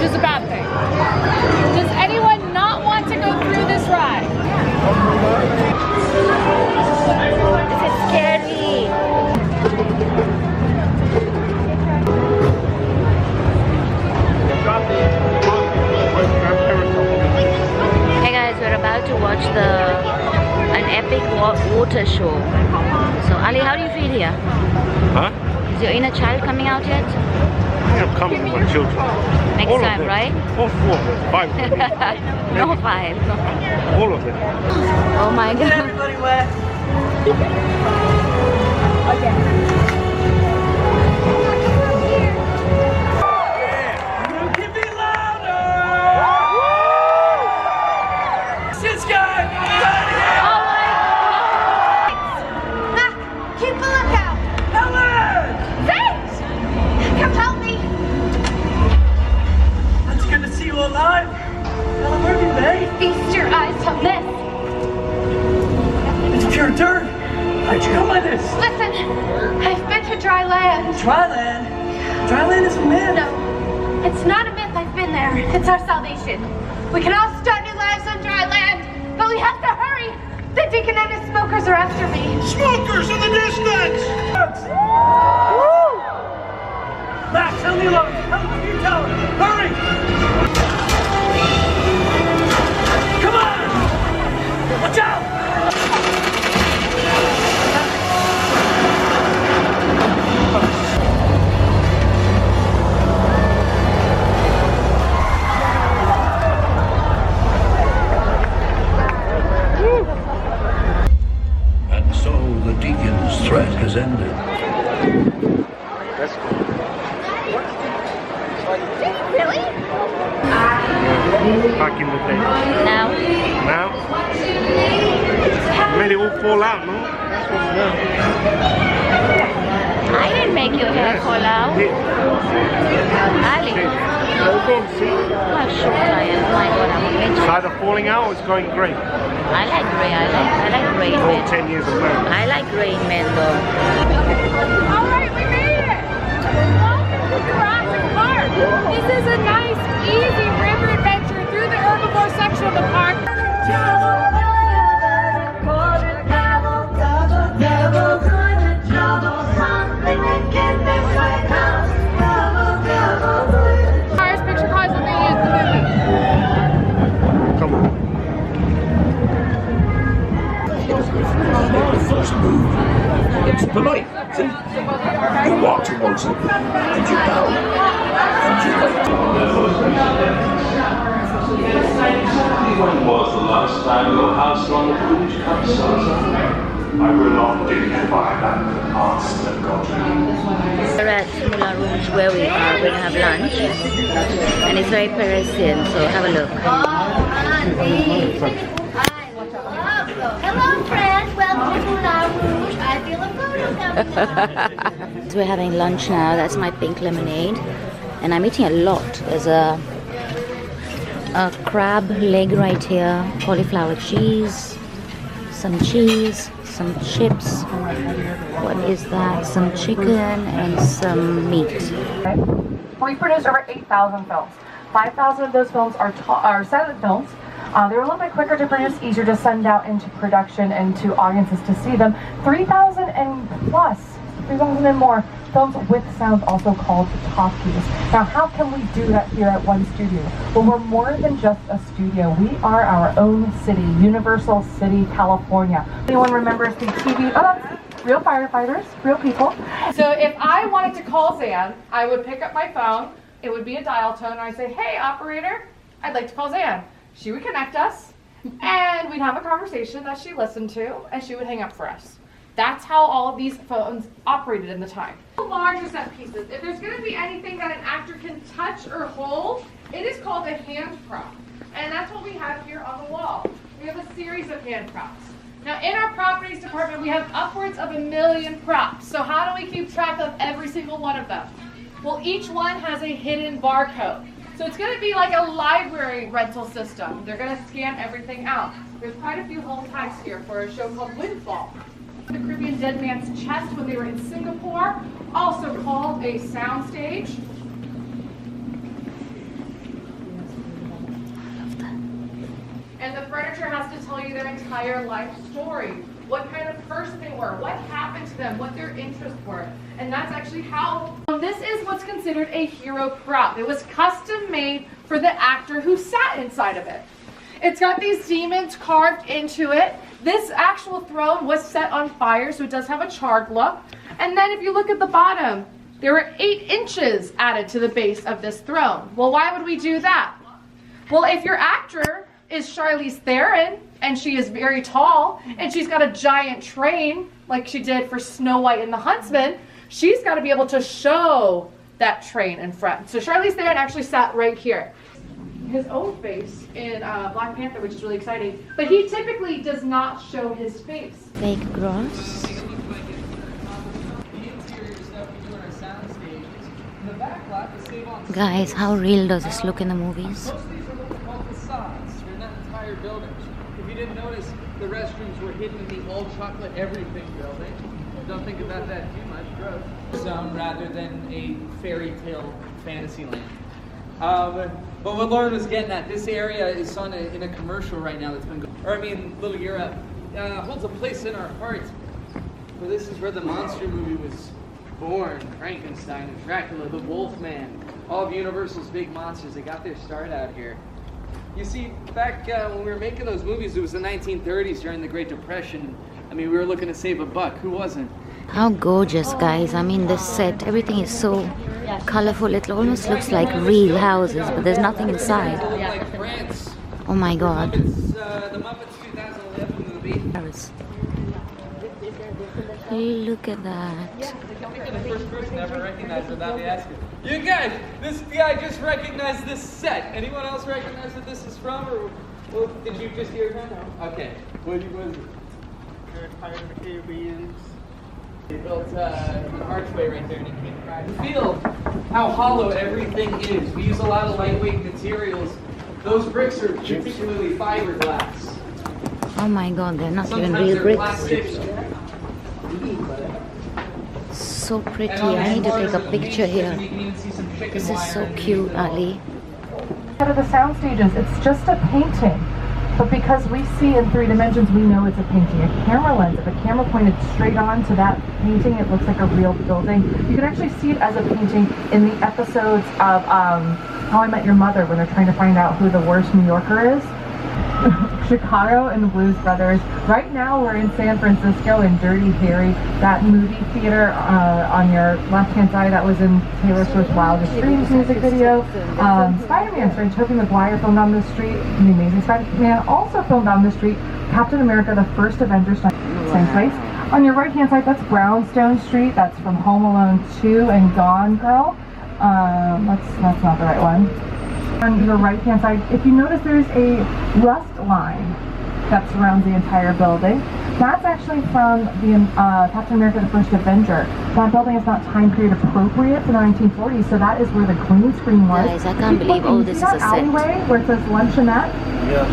is a bad thing. Does anyone not want to go through this ride? This is scary. Hey guys, we're about to watch an epic water show. So Ali, how do you feel here? Huh? Is your inner child coming out yet? I think I'm coming with my children. Next All time, right? All 4 of them. 5 of them. No, 5. All of them. Oh my god. Everybody wet. Keep it louder! Shit's going! Keep a lookout! Helen! Thanks! Come help me! It's good to see you alive. Helen, where have you been? Feast your eyes on this! It's pure dirt. How'd you come by this? Listen, I've been to dry land. Dryland? Dryland is a myth. No, it's not a myth. I've been there. It's our salvation. We can all start new lives on dry land, but we have to hurry. The deacon and his smokers are after me. Smokers in the distance! Woo! Max, tell me alone. How much you tell him? Hurry! Come on! Watch out! And so the deacon's threat has ended. Really? Back in the day. Now, Now? Made it all fall out, no? That's what's now. I didn't make your hair fall out. Ali, Go on, see? how short I am. Oh my god, I'm a It's midget. either falling out or it's going grey. I like grey. I like grey in All men. 10 years of marriage. I like grey in men though. All right, we made it. Welcome to Jurassic Park. This is a nice, easy river adventure through the herbivore section of the park. Cars, picture cars that they use in the movie. Come on. The first move. It's polite, see? You walk towards it, and you bow, and you wait. When was the last time your house on the bridge comes I will not dignify that past that got me. We're at Moulin Rouge where we are going to have lunch, and it's very Parisian, so have a look. Hello, friends. Welcome to Moulin Rouge. I feel a photo coming. So we're having lunch now. That's my pink lemonade, and I'm eating a lot. There's a crab leg right here, cauliflower cheese, some chips. What is that? Some chicken and some meat. We produced over 8,000 films. 5,000 of those films are silent films. They're a little bit quicker to produce, easier to send out into production and to audiences to see them. 3,000 and more films with sound, also called talkies. Now, how can we do that here at One Studio? Well, we're more than just a studio. We are our own city, Universal City, California. Anyone remembers the TV? Oh, that's real firefighters, real people. So if I wanted to call Zan, I would pick up my phone. It would be a dial tone, and I'd say, "Hey, operator, I'd like to call Zan." She would connect us, and we'd have a conversation that she listened to, and she would hang up for us. That's how all of these phones operated in the time. Larger set pieces. If there's going to be anything that an actor can touch or hold, it is called a hand prop. And that's what we have here on the wall. We have a series of hand props. Now in our properties department, we have upwards of 1 million props. So how do we keep track of every single one of them? Well, each one has a hidden barcode. So it's going to be like a library rental system. They're going to scan everything out. There's quite a few hold tags here for a show called Windfall. The Caribbean Dead Man's Chest when they were in Singapore, also called a soundstage. furniture has to tell you their entire life story. What kind of person they were, what happened to them, what their interests were. And that's actually how, this is what's considered a hero prop. It was custom made for the actor who sat inside of it. It's got these demons carved into it. This actual throne was set on fire, so it does have a charred look. And then if you look at the bottom, there were 8 inches added to the base of this throne. Well, why would we do that? Well, if your actor is Charlize Theron, and she is very tall, and she's got a giant train, like she did for Snow White and the Huntsman, she's got to be able to show that train in front. So Charlize Theron actually sat right here. His own face in Black Panther, which is really exciting, but he typically does not show his face. Fake grass. Guys, how real does this look in the movies? If you didn't notice, the restrooms were hidden in the all chocolate everything building. Don't think about that too much. Gross. Zone rather than a fairy tale fantasy land. But what Lauren was getting at, this area is in a commercial right now that's been going, or I mean, Little Europe holds a place in our hearts. For this is where the monster movie was born. Frankenstein, Dracula, the Wolfman, all of Universal's big monsters. They got their start out here. You see, back when we were making those movies, it was the 1930s during the Great Depression. I mean, we were looking to save a buck. Who wasn't? How gorgeous, guys. I mean, this set, everything is so colorful. It almost looks like real houses, but there's nothing inside. Like France. Oh my God. The Muppets 2011 movie. Look at that. You're the first person ever recognized without me asking. You guys, this guy just recognized this set. Anyone else recognize what this is from, or well, did you just hear that? No. Okay. What was it? Pirates of the Caribbean. They built an archway right there, and it came right. Feel how hollow everything is. We use a lot of lightweight materials. Those bricks are particularly fiberglass. Oh my God, they're not even Sometimes real they're bricks. plastic. So pretty. I need to take a picture here. This is so cute, Ali. Out of the sound stages, it's just a painting. But because we see in 3 dimensions, we know it's a painting. A camera lens, if a camera pointed straight on to that painting, it looks like a real building. You can actually see it as a painting in the episodes of How I Met Your Mother, when they're trying to find out who the worst New Yorker is. Chicago and the Blues Brothers. Right now we're in San Francisco in Dirty Harry, that movie theater on your left-hand side that was in Taylor Swift's Wildest Dreams music video. Spider-Man, starring Tobey Maguire, filmed on the street. The Amazing Spider-Man also filmed on the street. Captain America, the first Avengers, same place. On your right-hand side, that's Brownstone Street. That's from Home Alone 2 and Gone Girl. That's not the right one. On your right-hand side, if you notice, there's a rust line that surrounds the entire building. That's actually from the Captain America: The First Avenger. That building is not time period appropriate for the 1940s, so that is where the green screen was. Guys, I can't believe all this is a set. Alleyway where it says luncheonette. Yeah.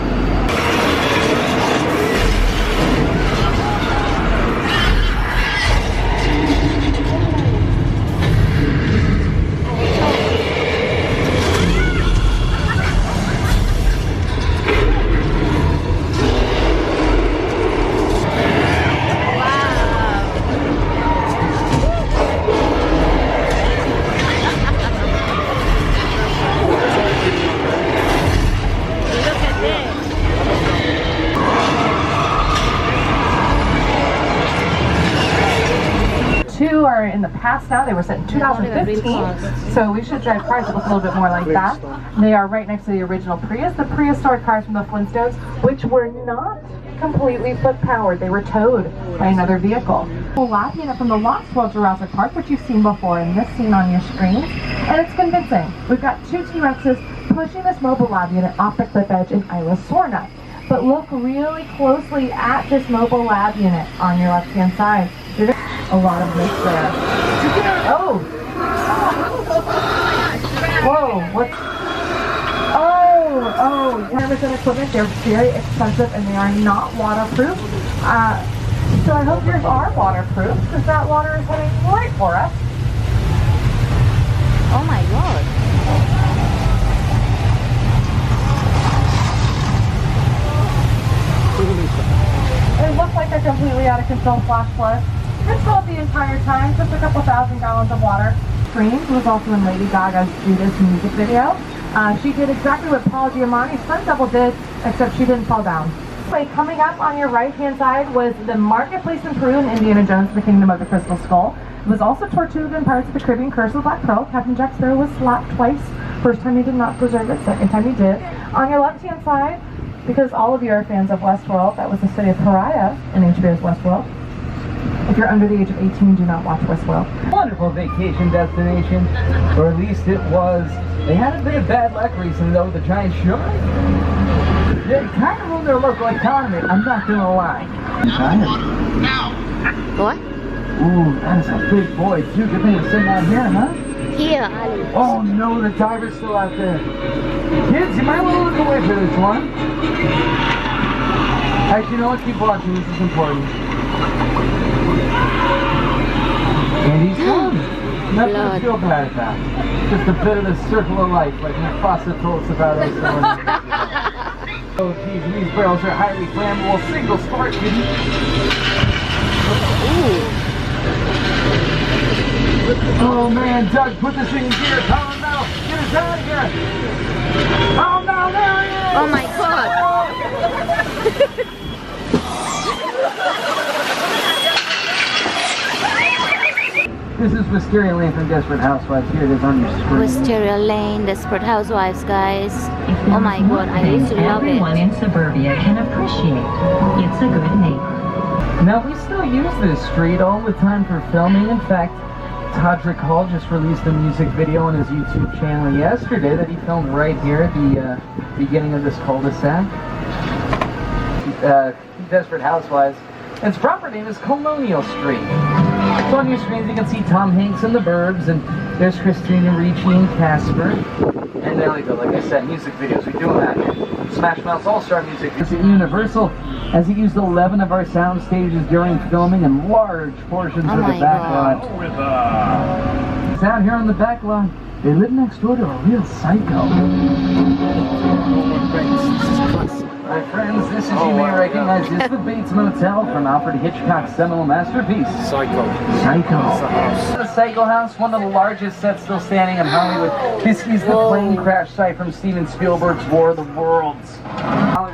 Are in the past now. They were set in 2015, so we should drive cars that look a little bit more like that. They are right next to the original Prius, the prehistoric cars from the Flintstones, which were not completely foot-powered. They were towed by another vehicle. Lab unit from the Lost World Jurassic Park, which you've seen before in this scene on your screen, and it's convincing. We've got 2 T-Rexes pushing this mobile lab unit off the cliff edge in Isla Sorna. But look really closely at this mobile lab unit on your left-hand side. There's a lot of mist there. Oh! Whoa! What? Oh! 100% equipment. They're very expensive and they are not waterproof. So I hope yours are waterproof because that water is heading right for us. Oh my God. It looks like they're completely out of control flash floods. Controlled the entire time, just a couple thousand gallons of water. Screams was also in Lady Gaga's Judas music video. She did exactly what Paul Giamatti's stunt double did, except she didn't fall down. Anyway, coming up on your right-hand side was the marketplace in Peru in Indiana Jones, the Kingdom of the Crystal Skull. It was also Tortuga in Pirates of the Caribbean, Curse of the Black Pearl. Captain Jack Sparrow was slapped twice. First time he did not preserve it, second time he did. On your left-hand side, because all of you are fans of Westworld, that was the city of Pariah in HBO's Westworld. If you're under the age of 18, do not watch Westworld. Wonderful vacation destination, or at least it was. They had a bit of bad luck recently though with the giant shark. They kind of ruined their local economy, I'm not gonna lie. What? Ooh, that is a big boy too. Good thing it's sitting out here, huh? Here, Ali. Oh no, the diver's still out there. Kids, you might want to look away for this one. Actually, you know what? Keep watching, this is important. And he's gone. Nothing to feel bad about. Just a bit of the circle of life, like Mufasa told us about us. Oh geez, these barrels are highly flammable. Single spark, didn't Oh man, Doug, put this thing in gear. Calm now. Get us out of here. Oh no, there he is. Oh my god. This is Wisteria Lane from Desperate Housewives. Here it is on your screen. Wisteria Lane, Desperate Housewives, guys. Oh my god, I used to love it. Everyone in suburbia can appreciate. It's a good neighbor. Now, we still use this street all the time for filming. In fact, Todrick Hall just released a music video on his YouTube channel yesterday that he filmed right here at the beginning of this cul-de-sac. Desperate Housewives. Its proper name is Colonial Street. So on your screens you can see Tom Hanks and the Burbs, and there's Christina Ricci and Casper. And there we go, like I said, music videos. We do them out here. Smash Mouth's All-Star Music. It's at Universal, as he used 11 of our sound stages during filming and large portions of the back lot. It's out here on the back lot. They live next door to a real psycho. My friends, this is, you may recognize, this is the Bates Motel from Alfred Hitchcock's seminal masterpiece. Psycho. The Psycho House, one of the largest sets still standing in Hollywood. This is the plane crash site from Steven Spielberg's War of the Worlds.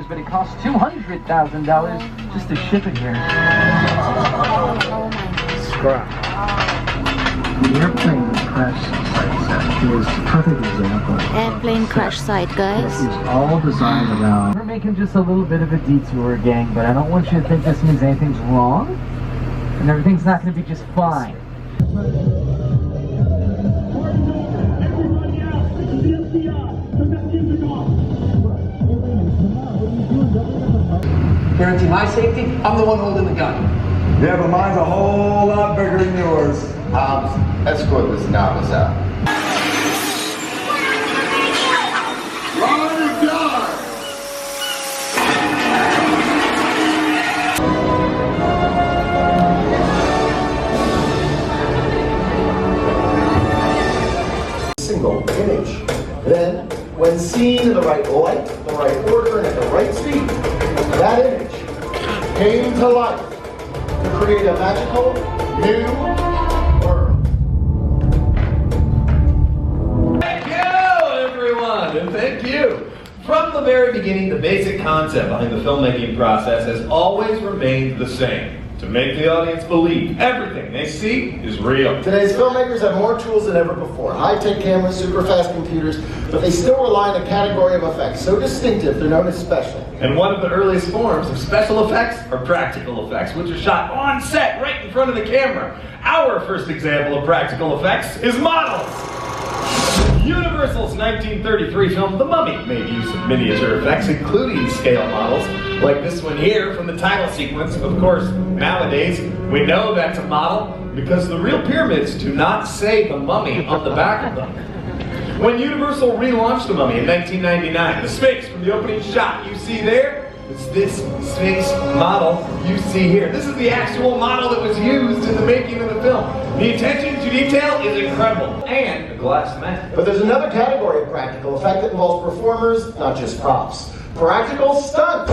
But it costs $200,000 just to ship it here. Scrap. The airplane crash site is a perfect example. Airplane crash site, guys. This is all designed around. We're making just a little bit of a detour, gang, but I don't want you to think this means anything's wrong, and everything's not going to be just fine. Guarantee my safety, I'm the one holding the gun. Yeah, but mine's a whole lot bigger than yours. Escort this novice out. Run or die! Single image. Then, when seen in the right light, the right order, and at the right speed, that image came to life to create a magical new world. Thank you, everyone, and thank you. From the very beginning, the basic concept behind the filmmaking process has always remained the same. To make the audience believe everything they see is real. Today's filmmakers have more tools than ever before. High-tech cameras, super fast computers, but they still rely on a category of effects so distinctive they're known as special. And one of the earliest forms of special effects are practical effects, which are shot on set right in front of the camera. Our first example of practical effects is models. Universal's 1933 film The Mummy made use of miniature effects, including scale models, like this one here from the title sequence. Of course, nowadays, we know that's a model because the real pyramids do not say The Mummy on the back of them. When Universal relaunched The Mummy in 1999, the Sphinx from the opening shot you see there, it's this Sphinx model you see here. This is the actual model that was used in the making of the film. The attention to detail is incredible, and the glass mask. But there's another category of practical effect that involves performers, not just props. Practical stunts.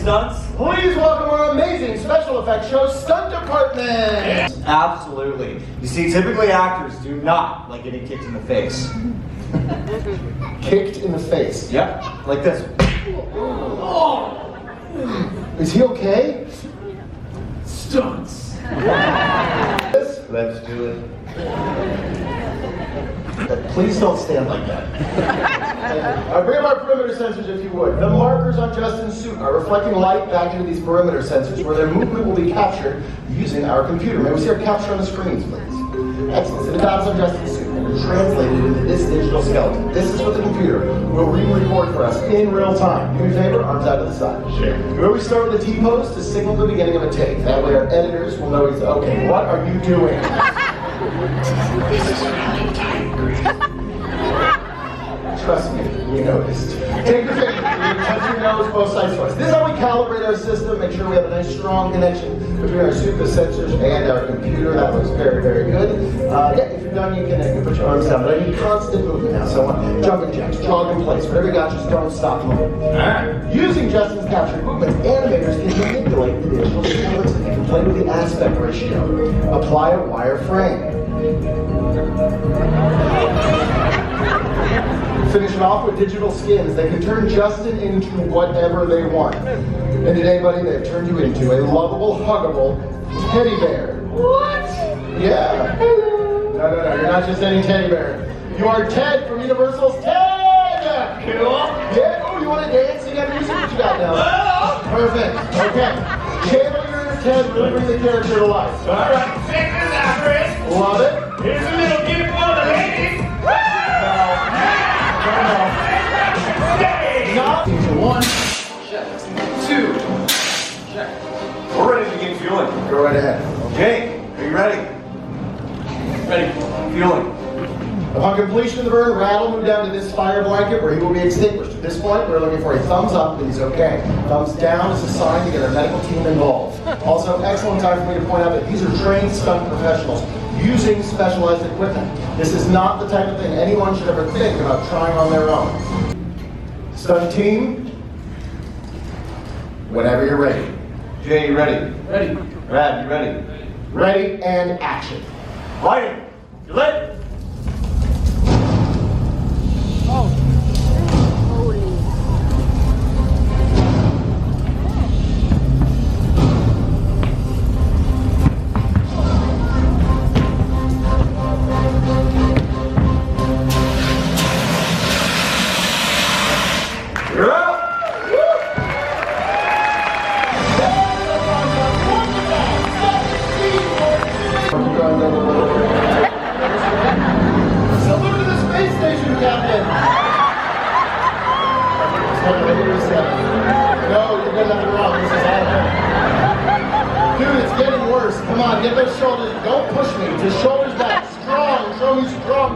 stunts? Please welcome our amazing special effects show stunt department. Absolutely. You see, typically actors do not like getting kicked in the face. Kicked in the face? Yep, like this. Is he okay? Stunts. Let's do it. Please don't stand like that. Bring up our perimeter sensors if you would. The markers on Justin's suit are reflecting light back into these perimeter sensors where their movement will be captured using our computer. May we see our capture on the screens, please? Excellent. So the dots on Justin's suit are translated into this digital skeleton. This is what the computer will re-record for us in real time. Do me a favor, arms out to the side. Sure. Where we start with the T-pose to signal the beginning of a take. That way our editors will know okay, what are you doing? This is really tight, Chris. Trust me, we noticed. Take your finger, touch your nose both sides twice. This is how we calibrate our system, make sure we have a nice strong connection between our suit, the sensors, and our computer. That looks very, very good. Yeah, if you're done, you can put your arms down. But I need constant movement now, so I want jumping jacks, jog in place. Whatever you got, just don't stop moving. Alright. Using Justin's captured movements, animators can manipulate the digital skeleton and play with the aspect ratio. Apply a wireframe. Finish it off with digital skins. They can turn Justin into whatever they want. And today, buddy, they've turned you into a lovable, huggable teddy bear. What? Yeah. No, you're not just any teddy bear. You are Ted from Universal's Ted! Cool. Yeah, oh, you want to dance? You got music? What you got now? Perfect. Okay. Channel your inner Ted, really bring the character to life. All right, check this out, Chris. Love it. Here's a little gift for the ladies. Not one. Check. Two. Check. We're ready to begin fueling. Go right ahead. Okay, are you ready? Ready. Fueling. Upon completion of the burn, Rad will move down to this fire blanket where he will be extinguished. At this point, we're looking for a thumbs up that he's okay. Thumbs down is a sign to get our medical team involved. Also, excellent time for me to point out that these are trained stunt professionals using specialized equipment. This is not the type of thing anyone should ever think about trying on their own. Stunt team, whenever you're ready. Jay, you ready? Ready. Rad, you ready? Ready and action. Lighting. You lit? You're out. Salute to the space station, Captain. No, you're getting nothing wrong. This is all good. Dude, it's getting worse. Come on, get those shoulders. Don't push me. Just shoulders back. Strong. Show me strong.